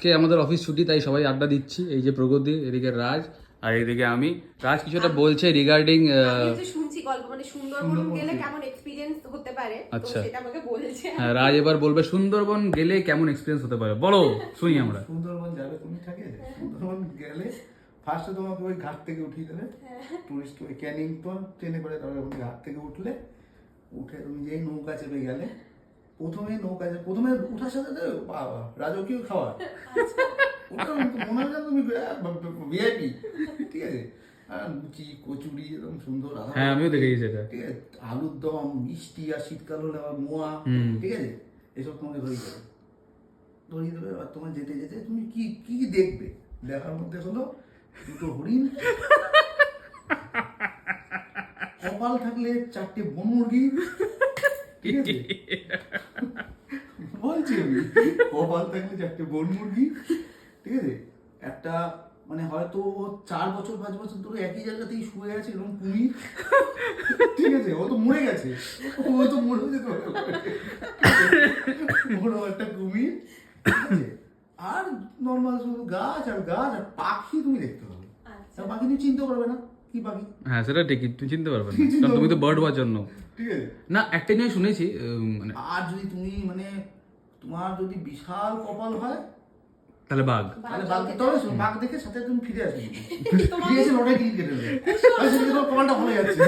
আজকে আমাদের অফিস ছুটি, তাই সবাই আড্ডা দিচ্ছি। এই যে প্রগতি, এদিকে রাজ, আর এইদিকে আমি। রাজ কিছুটা বলছে রিগার্ডিং শুনছি গল্প, মানে সুন্দরবন গেলে কেমন এক্সপেরিয়েন্স হতে পারে, তো সেটা আমাকে বলেছে। হ্যাঁ, রাজ এবার বলবে সুন্দরবন গেলে কেমন এক্সপিরিয়েন্স হতে পারে, বলো শুনি আমরা। সুন্দরবন যাবে তুমি, থাকে সুন্দরবন গেলে ফার্স্টে তোমাকে ওই ঘাট থেকে উঠিয়ে দেবে, টুরিস্ট ওই ক্যানিং তো ট্রেনে করে, তারপরে ওই ঘাট থেকে উঠে তুমি যেই নৌকা চেপে গেলে, প্রথমে উঠার সাথে বাবা রাজকীয় খাওয়া, ওটা মনে হয় তুমি ভিআইপি, ঠিক আছে। আর লুচি কচুরি এরকম সুন্দর, হ্যাঁ আমিও দেখেছি সেটা, ঠিক আছে, আলুর দম, মিষ্টি, আর শীতকাল হলে আবার মোয়া, ঠিক আছে, এসব তোমাকে ধরিয়ে দেবে। আর তোমার যেতে যেতে তুমি কি কি দেখবে, দেখার মধ্যে হলো দুটো হরিণ, কপাল থাকলে 4টে বন মুরগি, ঠিক আছে, বলছি আমি, কপাল থাকলে 4টে বন মুরগি, ঠিক আছে, একটা মানে হয়তো 4 বছর 5 বছর ধরে একই জায়গাতেই শুয়ে আছে এরকম কুমির, ঠিক আছে, ও তো মরে গেছে, ও তো মরে যেতে পারে, বড় একটা কুমির, ঠিক আছে, আর নর্মাল শুধু গাছ আর গাছ আর পাখি তুমি দেখতে পাবে। পাখি তুমি চিনতে পারবে না কি পাখি। হ্যাঁ সেটা ঠিকই, তুমি চিনতে পারবে না, কারণ তুমি তো বার্ড ওয়াচার নও, ঠিক আছে। না একটা জিনিস শুনেছি, মানে আর যদি তুমি মানে তোমার যদি বিশাল কপাল হয় তাহলে বাঘ, তাহলে বাঘ দেখতে হবে, বাঘ দেখে সাথে তুমি ফিরে আসবে, ফিরে এসে লটাই টিকিট কেটে দেবে, সেদিকে তোমার কপালটা ভালো যাচ্ছে,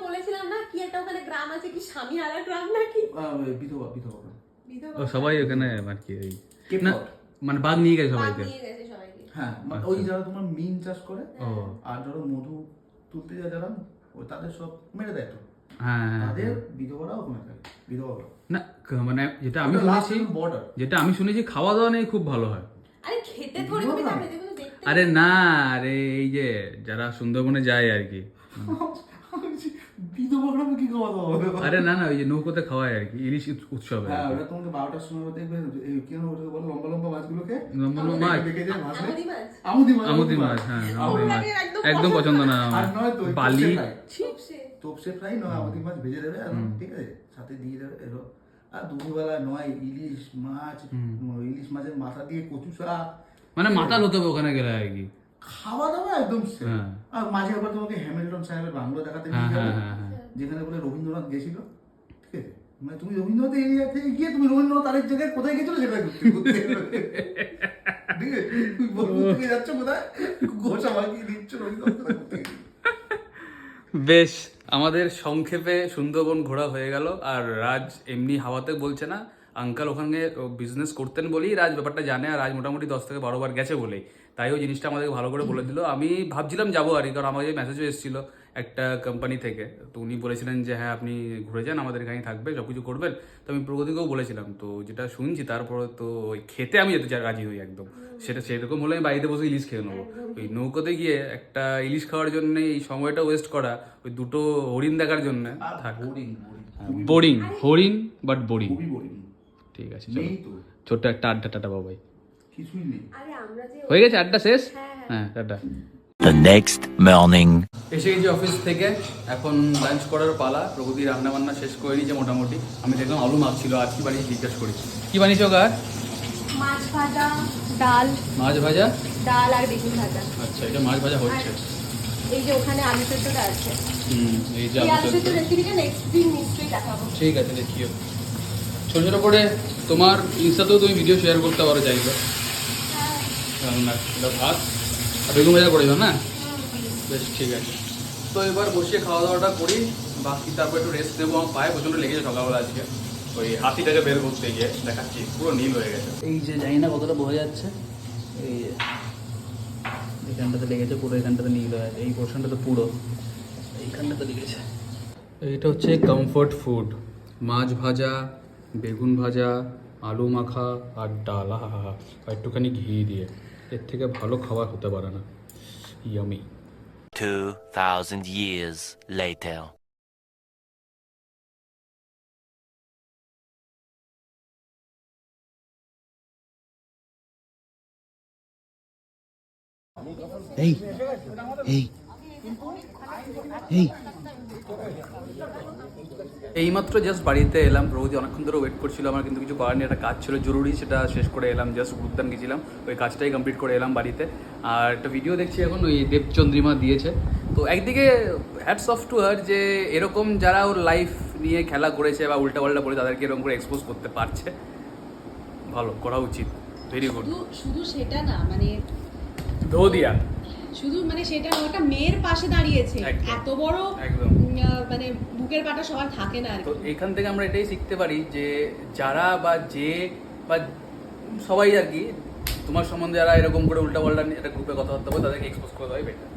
বলেছিলাম না কি একটা ওখানে গ্রাম আছে, কি স্বামীহারা গ্রাম নাকি, বিধবা ও সবাই ওখানে আর কি না, মানে বাঘ নিয়ে গেছে সবাইকে, হ্যাঁ, ওই যারা তোমার মিন চাষ করে আর যারা মধু তুলতে যায় যারা, ওই তাদের সব মেরে দেয় তো, তাদের বিধবারাও ওখানে থাকে, বিধবারা না, মানে যেটা আমি শুনেছি খাওয়া দাওয়া নেই খুব ভালো হয়। আরে খেতে থোড়ি তুমি যাবে, যেগুলো দেখতে, আরে না, আরে এই যে যারা সুন্দরবনে যায় আর কি, বিধবারা কি খাওয়া দাওয়া হবে? আরে না না, ওই যে নৌকোতে খাওয়ায় আর কি, ইলিশ উৎসবে। হ্যাঁ, ওটা তোমাকে 12টার সময় দেখবে, কেন ওটাকে বলো লম্বা লম্বা মাছগুলোকে, লম্বা লম্বা মাছ, দেখে যায় মাছ, আমুদি মাছ, হ্যাঁ আমুদি মাছ একদম পছন্দ না আমার, বালি তোপসে ফ্রাই নয়, আমুদি মাছ ভেজে দেবে, ঠিক আছে, সাথে দিয়ে দেবে এলো। আর দুপুরবেলা নয় ইলিশ মাছ, ইলিশ মাছের মাথা দিয়ে কচু শাক, মানে মাতাল হতে হবে ওখানে গেলে আর কি, খাওয়া দাওয়া একদম। আর মাঝে একবার তোমাকে হ্যামিল্টন সাহেবের বাংলো দেখাতে নিয়ে যাবে, যেখানে বলে রবীন্দ্রনাথ গেছিল, ঠিক আছে, মানে তুমি রবীন্দ্রনাথ এরিয়া থেকে গিয়ে তুমি রবীন্দ্রনাথ আরেক জায়গায় কোথায় গেছিল সেটা ঘুরতে, ঠিক আছে, তুমি বোলপুর থেকে যাচ্ছ কোথায়, ঘোষা বাগিয়ে দিচ্ছ রবীন্দ্রনাথ ঘুরতে। বেশ, আমাদের সংক্ষেপে সুন্দরবন ঘোরা হয়ে গেল। আর রাজ এমনি হাওয়াতে বলছে না, আঙ্কাল ওখানে বিজনেস করতেন বলেই রাজ ব্যাপারটা জানে, আর রাজ মোটামুটি 10 থেকে 12 বার গেছে বলেই, তাই ওই জিনিসটা আমাদেরকে ভালো করে বলে দিল। আমি ভাবছিলাম যাবো আর কি, কারণ আমাদের মেসেজও এসেছিল একটা কোম্পানি থেকে, তো উনি বলেছিলেন যে হ্যাঁ আপনি ঘুরে যান, আমাদের এখানে থাকবে, সব কিছু করবেন। তো আমি প্রগতিকেও বলেছিলাম, তো যেটা শুনছি তারপরে তো ওই খেতে আমি যেতে রাজি হই একদম, সেটা সেরকম হলে আমি বাড়িতে বসে ইলিশ খেয়ে নেবো। ওই নৌকোতে গিয়ে একটা ইলিশ খাওয়ার জন্য এই সময়টা ওয়েস্ট করা, ওই দুটো হরিণ দেখার জন্য বোরিং, হরিণ বাট বোরিং। ঠিক আছে, ছোট্ট একটা আড্ডা, টাটা বাবাই, কিছুই নেই, হয়ে গেছে আড্ডা শেষ, হ্যাঁ টাটা। The next morning. এসে গেছি অফিস থেকে, এখন লাঞ্চ করার পালা। প্রগতি রান্না বান্না শেষ করে নিয়েছে মোটামুটি। আমি দেখলাম আলু মাখছিল, আর কি বানিয়েছি জিজ্ঞেস করি, কি বানিয়েছো কার? মাছ ভাজা, ডাল, মাছ ভাজা, ডাল আর বেগুন ভাজা। আচ্ছা, এটা মাছ ভাজা হচ্ছে, এই যে ওখানে আলু সেদ্ধটা আছে। এই যে আলু সেদ্ধ রেসিপিটা নেক্সট দিন নিশ্চয়ই দেখাবো। ঠিক আছে, দেখিও। ছোট ছোট করে তোমার ইনস্টাতেও তুমি ভিডিও শেয়ার করতে পারো চাইলে। রান্না এটা ভাত আর বেগুন ভাজা করেছো না? বেশ ঠিক আছে, তো এবার বসিয়ে খাওয়া দাওয়াটা করি, বাকি তারপর একটু রেস্ট নেবো। আমার পায়ে প্রচণ্ড লেগেছে সকালবেলা আজকে, ওই হাতিটাকে বের করতে গিয়ে দেখাচ্ছি পুরো নীল হয়ে গেছে। এই যে জানি না কতটা বোঝা যাচ্ছে, এই এখানটাতে লেগেছে পুরো, এখানটাতে নীল হয়ে আছে, এই পোর্শনটা তো পুরো এইখানটাতে লেগেছে। এইটা হচ্ছে কমফোর্ট ফুড, মাছ ভাজা, বেগুন ভাজা, আলু মাখা আর ডাল, আর একটুখানি ঘি দিয়ে, এর থেকে ভালো খাবার হতে পারে না। Yummy. 2000 years later. Hey, hey, hey. এইমাত্র জাস্ট বাড়িতে এলাম, প্রগতি অনেকক্ষণ ধরে ওয়েট করছিল আমার, কিন্তু কিছু করার নেই, একটা কাজ ছিল জরুরি, সেটা শেষ করে এলাম, জাস্ট উদ্যান গেছিলাম, ওই কাজটাই কমপ্লিট করে এলাম বাড়িতে। আর একটা ভিডিও দেখছি এখন, ওই দেবচন্দ্রিমা দিয়েছে, তো একদিকে হ্যাটস অফ টু হার যে এরকম যারা ওর লাইফ নিয়ে খেলা করেছে বা উল্টাপাল্টা করে তাদেরকে এরকম করে এক্সপোজ করতে পারছে, ভালো করা উচিত, ভেরি গুড। শুধু সেটা না, মানে ধো দিয়া শুধু মানে সেটা না, একটা মেয়ের পাশে দাঁড়িয়েছে, একদম। এত বড় একদম। মানে বুকের পাটা সবার থাকে না আর তো কি। এখান থেকে আমরা এটাই শিখতে পারি যে যারা বা যে বা সবাই আর কি তোমার সম্বন্ধে যারা এরকম করে উল্টাপাল্টা নিয়ে একটা গ্রুপে কথাবার্তা বলে তাদেরকে এক্সপোজ করে দেওয়াই বেটার।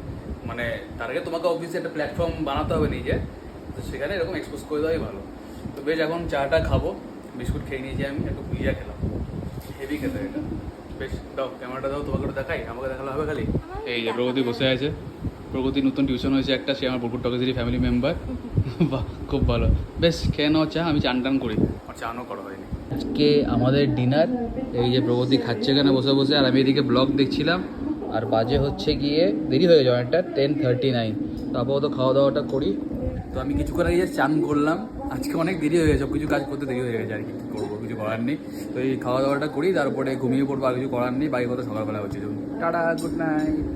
মানে তার আগে তোমাকে অবভিয়াসলি একটা প্ল্যাটফর্ম বানাতে হবে নিজে, তো সেখানে এরকম এক্সপোজ করে দেওয়াই ভালো। তো বেশ এখন চাটা খাবো, বিস্কুট খেয়ে নিয়েছি আমি, একটু ভুজিয়া খেলাম, হেভি খেতে এটা। বেশ দাও ক্যামেরাটা দাও, তোমাকে একটু দেখাই, আমাকে দেখালে হবে খালি। এই যে প্রগতি বসে আছে, প্রগতি নতুন টিউশন হয়েছে একটা, সে আমার বুকুর টকেজেরই ফ্যামিলি মেম্বার। বাহ খুব ভালো, বেশ খেয়ে নাও চা, আমি চান টান করি, আর চানও করা হয়নি। আজকে আমাদের ডিনার, এই যে প্রগতি খাচ্ছে এখানে বসে বসে, আর আমি এদিকে ব্লগ দেখছিলাম, আর বাজে হচ্ছে গিয়ে দেরি হয়ে যাবে অনেকটা, 10:39। তো আপাতত খাওয়া দাওয়াটা করি। তো আমি কিছুক্ষণ আগে চান করলাম, আজকে অনেক দেরি হয়ে গেছে, সব কিছু কাজ করতে দেরি হয়ে গেছে আর কি, কী করবো, কিছু করার নেই। তো এই খাওয়া দাওয়াটা করি, তারপরে ঘুমিয়ে পড়বো, আর কিছু করার নেই, বাকি কথা সকালবেলা হচ্ছে। Tata, good night.